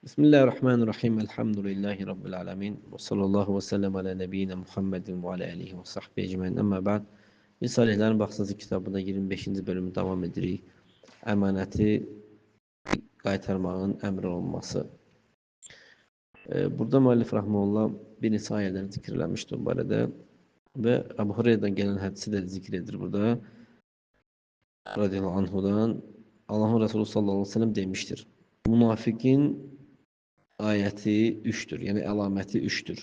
Bismillahirrahmanirrahim. Elhamdülillahi Rabbil alemin. Ve sallallahu ve sellem ala nebiyyina Muhammedin ve ala alihi ve sahbihi ecmaîn. Amma ba'd. Biz Salihlərin Baxsası kitabında 25-ci bölümü davam edirik. Əmanəti qaytarmağın əmr olunması. Burada müəllif rahmetullah bir neçə ayələri zikr eləmişdir bu barədə və Əbu Hüreyrədən gələn hədisi də zikr edir burada. Radiyallahu anhudan Allahın Resulü sallallahu aleyhi ve sellem demiştir. Münafiqin ayəti üçdür, yəni əlaməti üçdür.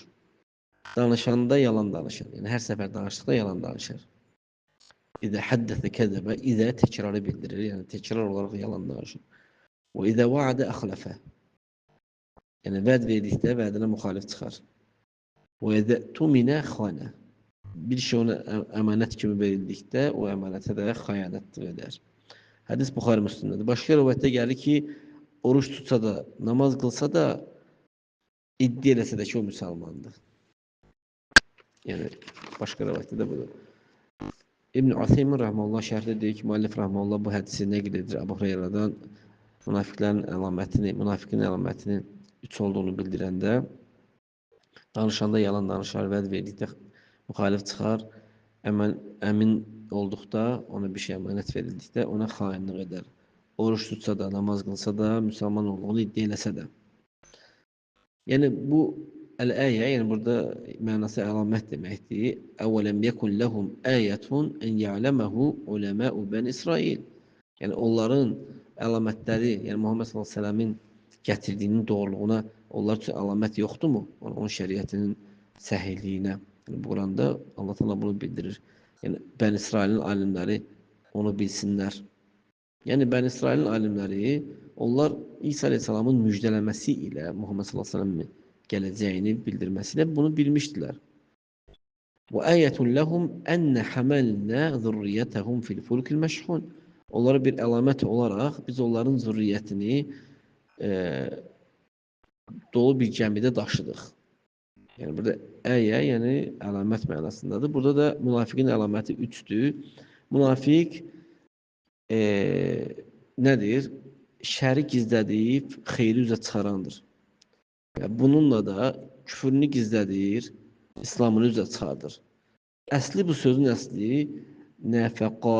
Danışanda yalan danışır. Yəni hər səfər danışdıqda yalan danışır. İdə həddəsə kəzəbə, idə təkrarı bildirir, yəni təkrar olaraq yalan danışır. Və idə va'adə əxləfə. Yəni vəd verdikdə vədinə müxalif çıxar. Və idə tuminə xanə. Bir şey ona əmanət kimi verildikdə o əmanətə də xəyanət edər. Hədis Buxari Müslimdədir. Başqa rivayətdə gəlir ki, oruç tutsa da, namaz qılsa da, iddia eləsə də ki, o müsəlmandır. Yəni, başqa rivayətdə də budur. İbn Useymin rəhməhullah şərhdə deyir ki, müəllif rəhməhullah bu hədisi nəql edir Əbu Hüreyrədən münafiqin əlamətinin 3 olduğunu bildirəndə, danışanda yalan danışar, vəd verdikdə müxalif çıxar, əmin olduqda, ona bir şey əmanət verildikdə, ona xainlik edər. Oruç tutsa da, namaz qılsa da, müsəlman olduğunu iddia eləsə də. Yəni, bu əl-əyə, yəni burada mənası əlamət deməkdir. Əvvələm yəkun ləhum əyətun ən ya'ləməhu uləməu bən İsrail. Yəni, onların əlamətləri, yəni Muhammed s.ə.v-in gətirdiyinin doğruluğuna onlar üçün əlamət yoxdurmu? Onun şəriətinin səhihliyinə. Yəni, bu Quranda Allah təala bunu bildirir. Yəni, Bən İsrailin alimləri onu bilsinlər. Yəni, Bən İsrailin alimləri, onlar İsa Aleyhisselamın müjdələməsi ilə Muhammed s.ə.v-in gələcəyini bildirməsilə bunu bilmişdilər. Və əyətun ləhum ənnə həməlnə zürriyyətəhum fil fulkil məşhun. Onlara bir əlamət olaraq biz onların zürriyyətini dolu bir gəmidə daşıdıq. Yəni, burada əyə, yəni əlamət mənasındadır. Burada da münafiqin əlaməti 3-dür. Münafiq nədir? Şəri gizlədib, xeyri üzə çıxarandır. Bununla da küfrünü gizlədir, İslamını üzə çıxardır. Əsli bu sözün əsli nəfəqa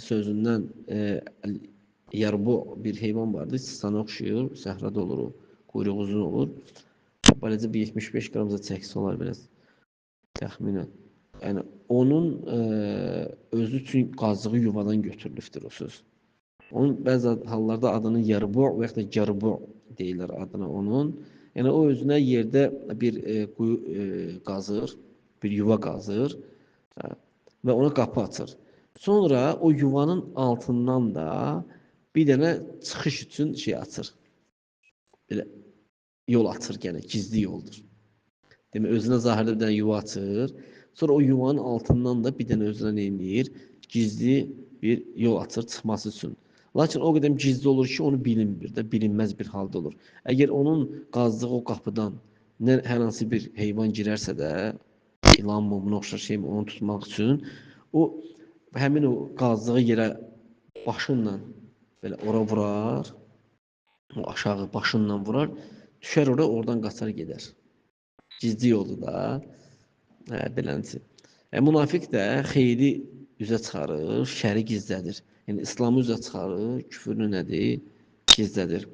sözündən yarbu bir heyvan vardır. Sistana oxşuyur, səhrada olur o, quyruq uzun olur. Beləcə bir 75 qramza çəkisi olar biraz təxminən. Yəni, onun özü üçün qazdığı yuvadan götürülübdür o söz. Onun bəzi hallarda adını yarbu və yaxud da garbu deyirlər adına onun. Yəni, o özünə yerdə bir quyu qazır, bir yuva qazır və ona qapı açır. Sonra o yuvanın altından da bir dənə çıxış üçün şey açır. Belə yol açır gənə, gizli yoldur. Demək, özünə zahirdə bir dənə yuva açır. Sonra o yuvanın altından da bir dənə özünə neyinləyir? Gizli bir yol açır çıxması üçün. Lakin o qədər gizli olur ki, onu bilinmir də, bilinməz bir halda olur. Əgər onun qazdığı o qapıdan hər hansı bir heyvan girərsə də, ilan mı, buna oxşar şey mi, onu tutmaq üçün, o həmin o qazdığı yerə başınla belə ora vurar, o aşağı başınla vurar, düşər ora, oradan qaçar gedər. Gizli yoldur da, beləncə. Münafiq də xeyri üzə çıxarır, şəri gizlədir. Yəni, İslamı üzə çıxarır, küfrünü nədir? Gizlədir.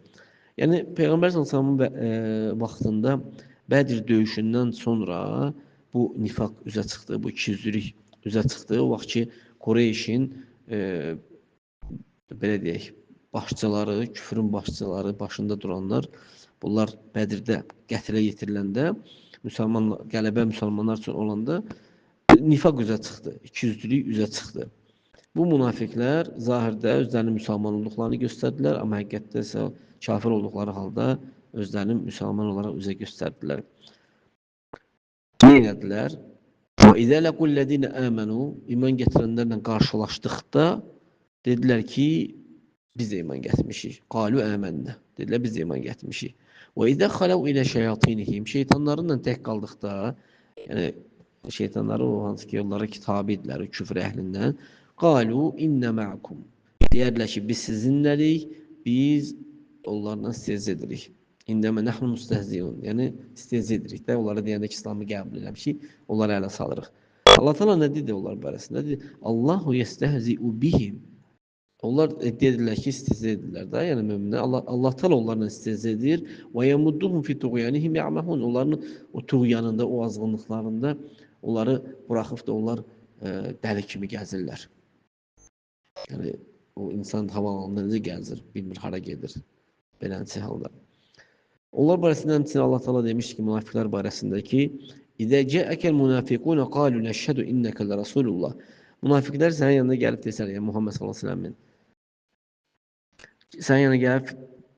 Yəni, Peyğəmbər s.ə.v-in vaxtında Bədir döyüşündən sonra bu nifaq üzə çıxdı, bu ikiyüzlülük üzə çıxdı. O vaxt ki, Qureyşin belə deyək, başçıları, küfrün başçıları, başında duranlar, bunlar Bədirdə qətlə yetiriləndə, qələbə müsəlmanlar üçün olanda nifaq üzə çıxdı, ikiyüzlülük üzə çıxdı. Bu münafiqlər zahirdə özlərinin müsəlman olduqlarını göstərdilər, amma həqiqətdə isə kafir olduqları halda özlərinin müsəlman olaraq üzə göstərdilər. Nə edədilər? وَإِذَا لَقُوا الَّذِينَ آمَنُوا İman gətirənlərlə qarşılaşdıqda dedilər ki, biz də iman gətirmişik. قَالُوا آمَنَّا Dedilər, biz də iman gətirmişik. وَإِذَا خَلَوْا إِلَى شَيَاطِينِهِمْ Şeytanlarla tək qaldıqda, yəni şeytanları o hansı ki, onlara kitabidirlər, küfr əhlindən, qalu inna ma'akum. Deyərlər ki, biz sizinlərik, biz onlarla siz edirik. İndəmə nəhnu müstəhziyun. Yəni istehza edirik də, onlara deyəndə ki, İslamı qəbul eləmişik, onları ələ salırıq. Allah Taala nə dedi onlar barəsində? Dedi: "Allahu yestehzi'u bihim." Onlar edirlər ki, istehza edirlər də, yəni möminlər. Allah Taala onlarla istehza edir. Və yemudduhum fi tuğyanihim ya'mahun. Onların o tuğyanında, o azğınlıqlarında onları buraxıb da onlar dəli kimi gəzirlər. Yəni o insan havalanında necə gəzir, bilmir hara gedir. Beləncə halda. Onlar barəsində həmçinin Allah Taala demiş ki, münafiqlər barəsində ki, "İzə ca'akal munafiqun qalu nəşhədu innaka larasulullah." Münafiqlər sənin yanına gəlib desələr, yəni Muhammed sallallahu əleyhi və səlləmin sənin yanına gəlib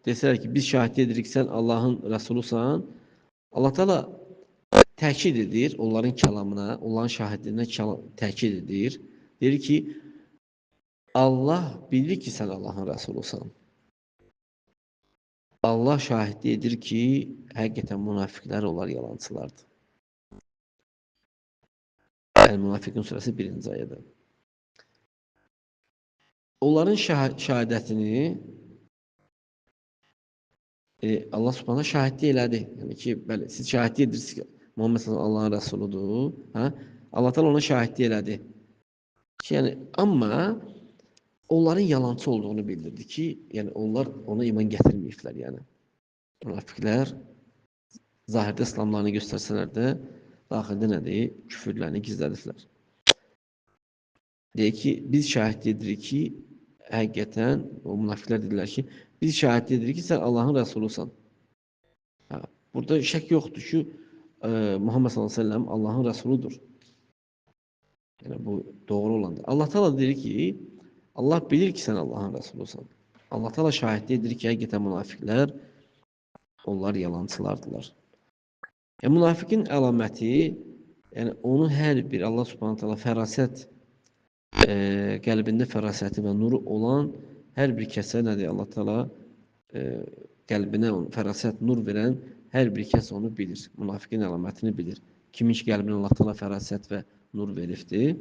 desələr ki, biz şahid edirik sən Allahın rəsulusan. Allah Taala təkid edir onların kəlamına, onların şahidliyinə təkid edir. Deyir ki, Allah bilir ki, sən Allahın rəsulusan. Allah şahidlik edir ki, həqiqətən münafiqlər onlar yalançılardır. El-Münafiqun surəsi 1-ci ayədə. Onların şəhadətini Allah Subhanahu şahidlik elədi. Yəni ki, bəli, siz şahidlik edirsiniz ki, Muhammed sallallahu Allahın rəsuludur, hə? Allah Taala ona şahidlik elədi. Ki, yəni amma onların yalançı olduğunu bildirdi ki, yəni onlar ona iman gətirməyiblər, yəni. Münafiqlər zahirdə İslamlarını göstərsələr də, daxildə nədir? Küfürlərini gizlədirlər. Deyək ki, biz şahidlik edirik ki, həqiqətən o münafiqlər dedilər ki, biz şahidlik edirik ki, sən Allahın rəsulusan. Burada şək yoxdur ki, Muhammed sallallahu əleyhi və səlləm Allahın rəsuludur. Yəni bu doğru olandır. Allah Taala deyir ki, Allah bilir ki, sən Allahın rəsulusan. Allah Taala şahidlik edir ki, həqiqətən münafiqlər onlar yalançılardılar. Yəni münafiqin əlaməti, yəni onun hər bir Allah Subhanahu taala fərasət qəlbində fərasəti və nuru olan hər bir kəsə nədir? Allah Taala qəlbinə fərasət, nur verən hər bir kəs onu bilir. Münafiqin əlamətini bilir. Kimin ki qəlbinə Allah Taala fərasət və nur veribdir.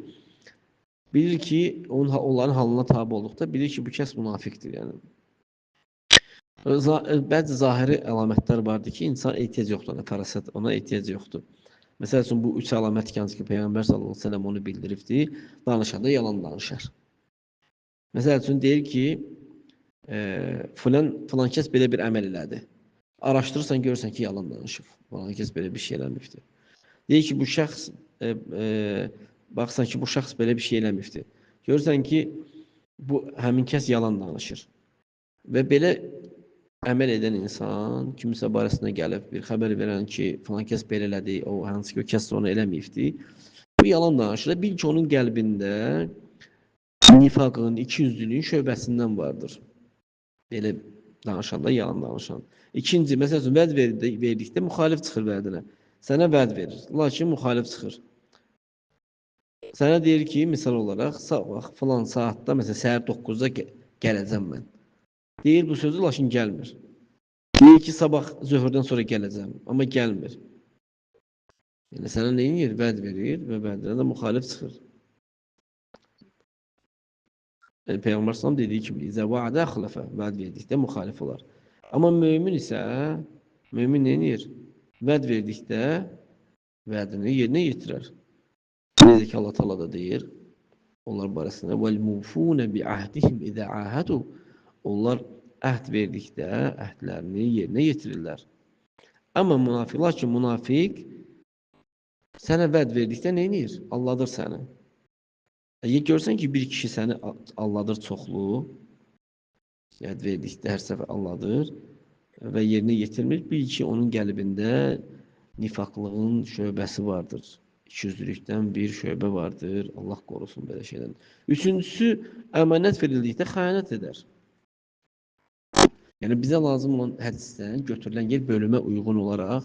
Bilir ki, onların halına tabe olduqda bilir ki, bu kəs münafiqdir. Yəni. Bəzi zahiri əlamətlər vardır ki, insan ehtiyac yoxdur, ona fərasət, ona ehtiyac yoxdur. Məsəl üçün, bu üç əlamət ki, Peyğəmbər sallallahu əleyhi və səlləm onu bildiribdir, danışanda yalan danışar. Məsəl üçün, deyir ki, filan kəs belə bir əməl elədi. Araşdırırsan, görürsən ki, yalan danışıb. Filan kəs belə bir şey eləmibdir. Deyir ki, bu şəxs, baxsan ki, bu şəxs belə bir şey eləmibdir. Görürsən ki, bu həmin kəs yalan danışır. Və belə əməl edən insan kimisə barəsində gəlib bir xəbər verən ki, filan kəs belə elədi, o hansı ki o kəs onu eləməyibdi. Bu yalan danışır. Bil ki, onun qəlbində nifaqın, ikiyüzlülüyün şöbəsindən vardır. Belə danışanda yalan danışan. İkinci, məsəl üçün vəd verdikdə müxalif çıxır vədinə. Sənə vəd verir, lakin müxalif çıxır. Sənə deyir ki, misal olaraq, filan saatda, məsələn, səhər 9-da gələcəm mən. Deyir bu sözü, lakin gəlmir. Deyir ki, sabah zöhrdən sonra gələcəm, amma gəlmir. Yəni, sənə neyin yer? Vəd verir və vədinə də müxalif çıxır. Yəni, Peyğəmbər sallam dediyi kimi, İzə vədə əxləfə, vəd verdikdə müxalif olar. Amma mömin isə, mömin neyin yer? Vəd verdikdə vədini yerinə yetirər. Necə ki, Allah Taala da deyir, onlar barəsində وَالْمُوفُونَ بِعَهْدِهِمْ إِذَا عَاهَدُوا Onlar əhd verdikdə əhdlərini yerinə yetirirlər. Amma münafiqlər ki, münafiq sənə vəd verdikdə nə edir? Alladır səni. Görsən ki, bir kişi səni alladır çoxlu, vəd verdikdə hər səfər alladır və yerinə yetirmir, bil ki, onun qəlbində nifaqlığın şöbəsi vardır. İkiyüzlülükdən bir şöbə vardır. Allah qorusun belə şeydən. Üçüncüsü, əmanət verildikdə xəyanət edər. Yəni, bizə lazım olan hədisdən götürülən yer bölümə uyğun olaraq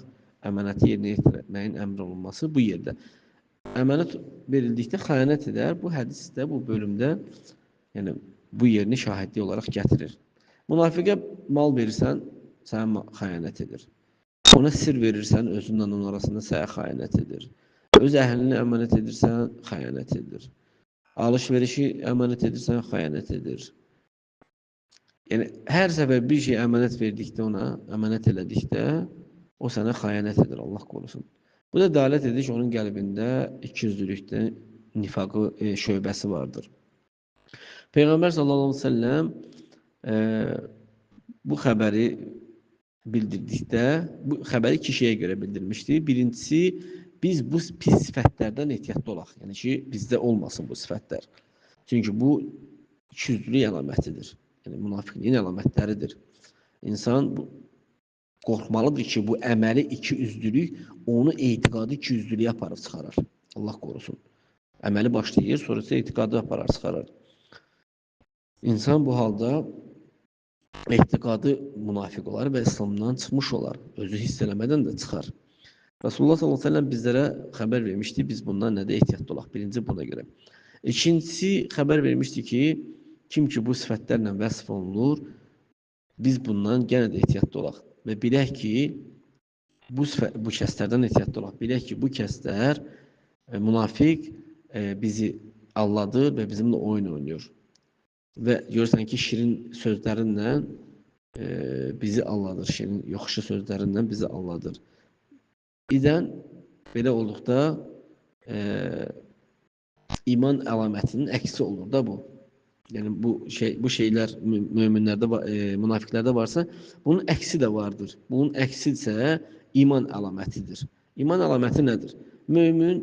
əmanəti yerinə yetirməyin əmr olunması bu yerdə. Əmanət verildikdə xəyanət edər. Bu hədisdə, bu bölümdə yəni, bu yerini şahidlik olaraq gətirir. Münafiqə mal verirsən, sənə xəyanət edir. Ona sir verirsən, özünlə onun arasında sənə xəyanət edir. Öz əhlini əmanət edirsən, xəyanət edir. Alış-verişi əmanət edirsən, xəyanət edir. Yəni hər səfər bir şey əmanət verdikdə ona, əmanət elədikdə o sənə xəyanət edir, Allah qorusun. Bu da dəlalət edir ki, onun qəlbində ikiyüzlülükdə nifaqı şöbəsi vardır. Peyğəmbər sallallahu əleyhi və səlləm bu xəbəri bildirdikdə, bu xəbəri iki şeyə görə bildirmişdi. Birincisi, biz bu pis sifətlərdən ehtiyatlı olaq. Yəni ki, bizdə olmasın bu sifətlər. Çünki bu ikiyüzlülük əlamətidir. Yəni münafiqliyin əlamətləridir. İnsan qorxmalıdır ki, bu əməli ikiyüzlülük onu etiqadi ikiyüzlülüyə aparıb çıxarar. Allah qorusun. Əməli başlayır, sonrası etiqadı aparar çıxarar. İnsan bu halda etiqadı münafiq olar və İslamdan çıxmış olar. Özü hiss eləmədən də çıxar. Rasulullah sallallahu əleyhi və səlləm bizlərə xəbər vermişdi. Biz bundan nədə ehtiyatlı olaq? Birinci buna görə. İkincisi xəbər vermişdi ki, kim ki bu sifətlərlə vəsf olunur, biz bundan yenə də ehtiyatlı olaq və bilək ki, bu kəslərdən ehtiyatlı olaq. Bilək ki, bu kəslər münafiq bizi aldadır və bizimlə oyun oynayır. Və görürsən ki, şirin sözlərinlə bizi aldadır, şirin, yoxuşu sözlərinlə bizi aldadır. İdən belə olduqda iman əlamətinin əksi olur da bu. Yəni bu şeylər möminlərdə, münafiqlərdə varsa, bunun əksi də vardır. Bunun əksi isə iman əlamətidir. İman əlaməti nədir? Mömin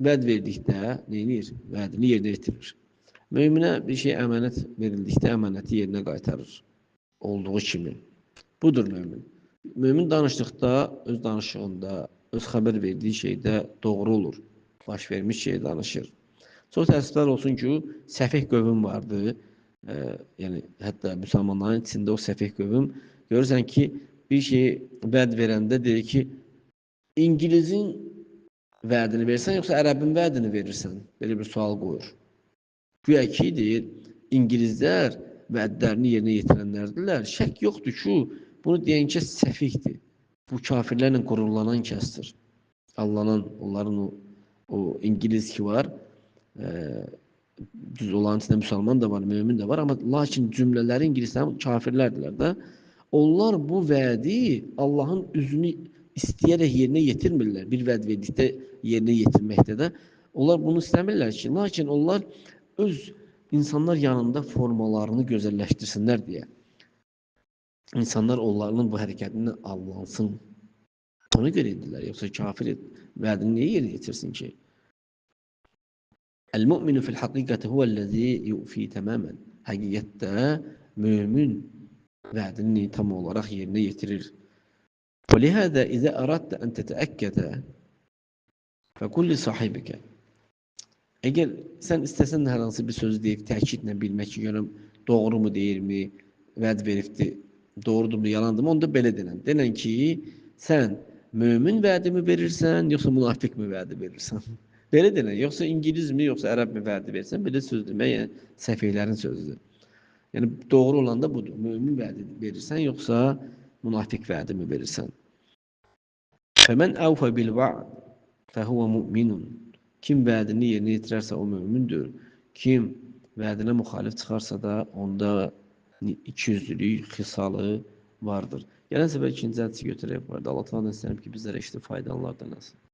vəd verdikdə nə edir? Vədini yerinə yetirir. Möminə bir şey əmanət verildikdə əmanəti yerinə qaytarır. Olduğu kimi. Budur mömin. Mömin danışdıqda, öz danışığında, öz xəbər verdiyi şeydə doğru olur. Baş vermiş şey danışır. Çox təəssüflər olsun ki, səfeh qövüm vardı. Yəni, hətta müsəlmanların içində o səfeh qövüm. Görürsən ki, bir şey vəd verəndə deyir ki, İngilizin vədini verirsən, yoxsa ərəbin vədini verirsən? Belə bir sual qoyur. Güya ki, deyir, İngilizlər vədlərini yerinə yetirənlərdirlər. Şək yoxdur ki, bunu deyən kəs səfihdir. Bu kafirlərlə qururlanan kəsdir. Allanan, onların o İngiliz ki var, düz olan içində müsəlman da var, mömin də var, amma lakin cümlələri ingilislər kafirlərdirlər də. Onlar bu vədi Allahın üzünü istəyərək yerinə yetirmirlər. Bir vəd verdikdə yerinə yetirməkdə də. Onlar bunu istəmirlər ki, lakin onlar öz insanlar yanında formalarını gözəlləşdirsinlər deyə. İnsanlar onların bu hərəkətindən allansın. Ona görə edirlər. Yoxsa kafir vədini niyə yerinə yetirsin ki? El-mu'minu fil haqiqati huvellezî yu'fî tamamen. Həqiqətdə mömin vədini tam olaraq yerinə yetirir. وَلِهَذَا إِذَا أَرَدْتَ أَنْ تَتَأَكَّدَ فَقُلْ لِصَاحِبِكَ. Əgər sən istəsən hər hansı bir sözü deyib təkidlə bilmək ki, görüm doğru mu deyirmi, vəd veribdir, doğrudurmu, yalandırmı, onu da belə denən. Denən ki, sən mömin vədi mi verirsən, yoxsa münafiq mi vədi verirsən? Belə denən, yoxsa İngiliz mi, yoxsa ərəb mi vədi verirsən, belə söz demək, yəni səfihlərin sözüdür. Yəni doğru olan da budur. Mömin vədi verirsən, yoxsa münafiq vədi mi verirsən? Fəmən əvfə bil va'd fəhuvə mu'minun. Kim vədini yerinə yetirərsə o mömündür. Kim vədinə müxalif çıxarsa da onda ikiyüzlülük, xisalı vardır. Gələn səfər ikinci hədisi götürək bu arada. Allah təala istəyirəm ki, bizlərə işte faydalılardan olsun.